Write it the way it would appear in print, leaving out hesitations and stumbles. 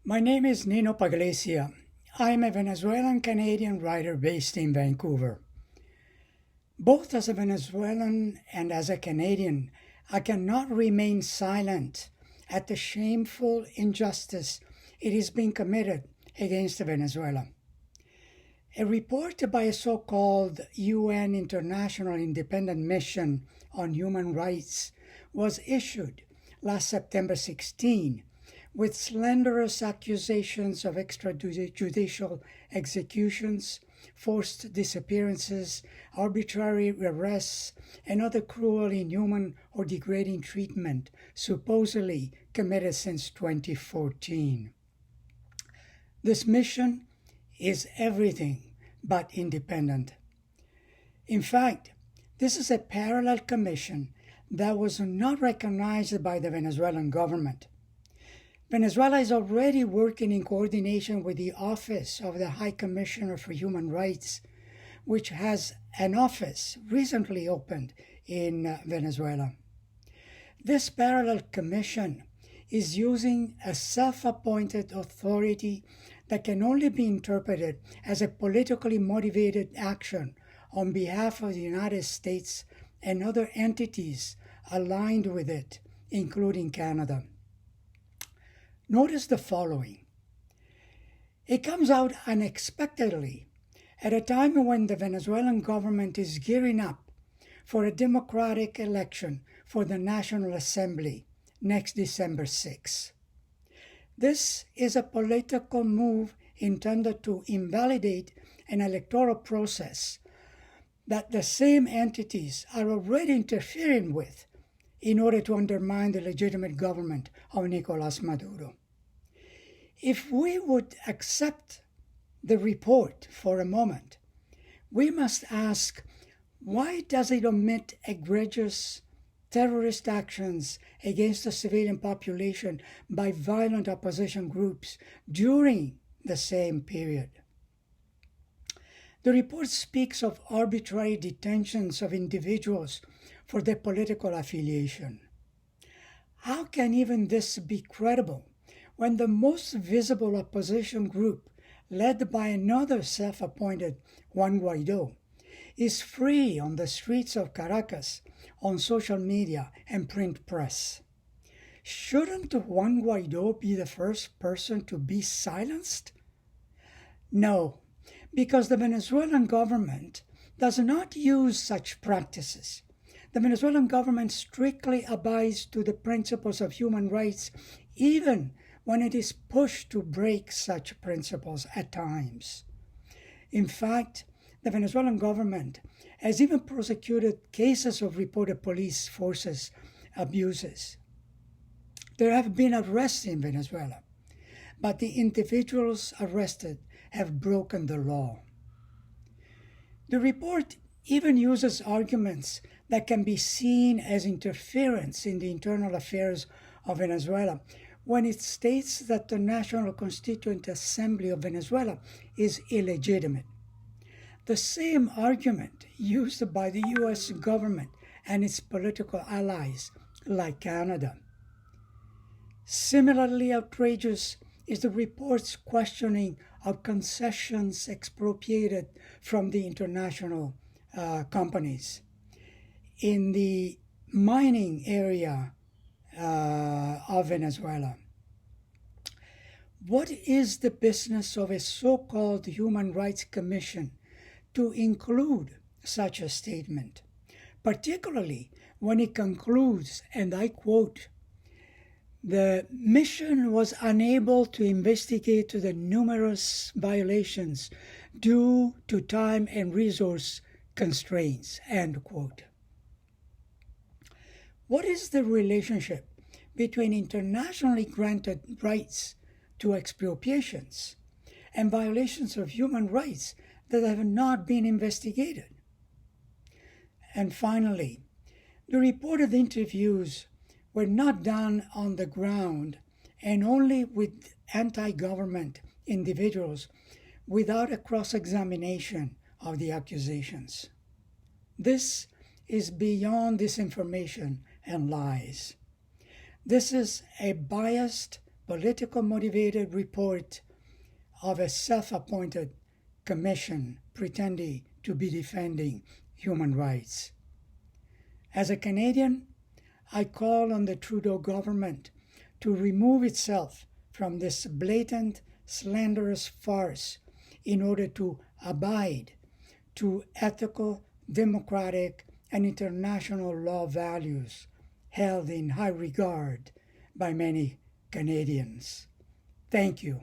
My name is Nino Paglesia. I am a Venezuelan Canadian writer based in Vancouver. Both as a Venezuelan and as a Canadian, I cannot remain silent at the shameful injustice it is being committed against Venezuela. A report by a so called UN International Independent Mission on Human Rights was issued last September 16 with slanderous accusations of extrajudicial executions, forced disappearances, arbitrary arrests, and other cruel, inhuman, or degrading treatment supposedly committed since 2014. This mission is everything but independent. In fact, this is a parallel commission that was not recognized by the Venezuelan government. Venezuela is already working in coordination with the Office of the High Commissioner for Human Rights, which has an office recently opened in Venezuela. This parallel commission is using a self-appointed authority that can only be interpreted as a politically motivated action on behalf of the United States and other entities aligned with it, including Canada. Notice the following. It comes out unexpectedly at a time when the Venezuelan government is gearing up for a democratic election for the National Assembly next December 6. This is a political move intended to invalidate an electoral process that the same entities are already interfering with in order to undermine the legitimate government of Nicolas Maduro. If we would accept the report for a moment, we must ask, why does it omit egregious terrorist actions against the civilian population by violent opposition groups during the same period? The report speaks of arbitrary detentions of individuals for their political affiliation. How can even this be credible when the most visible opposition group, led by another self-appointed Juan Guaido, is free on the streets of Caracas, on social media and print press? Shouldn't Juan Guaido be the first person to be silenced? No, because the Venezuelan government does not use such practices. The Venezuelan government strictly abides to the principles of human rights, even when it is pushed to break such principles at times. In fact, the Venezuelan government has even prosecuted cases of reported police forces abuses. There have been arrests in Venezuela, but the individuals arrested have broken the law. The report even uses arguments that can be seen as interference in the internal affairs of Venezuela when it states that the National Constituent Assembly of Venezuela is illegitimate. The same argument used by the US government and its political allies, like Canada. Similarly outrageous is the report's questioning of concessions expropriated from the international companies in the mining area of Venezuela. What is the business of a so-called Human Rights Commission to include such a statement, particularly when it concludes, and I quote, "The mission was unable to investigate the numerous violations due to time and resource constraints," end quote. What is the relationship between internationally granted rights to expropriations and violations of human rights that have not been investigated? And finally, the reported interviews were not done on the ground and only with anti-government individuals without a cross-examination of the accusations. This is beyond disinformation and lies. This is a biased political motivated report of a self-appointed commission pretending to be defending human rights. As a Canadian, I call on the Trudeau government to remove itself from this blatant, slanderous farce in order to abide to ethical, democratic, and international law values held in high regard by many Canadians. Thank you.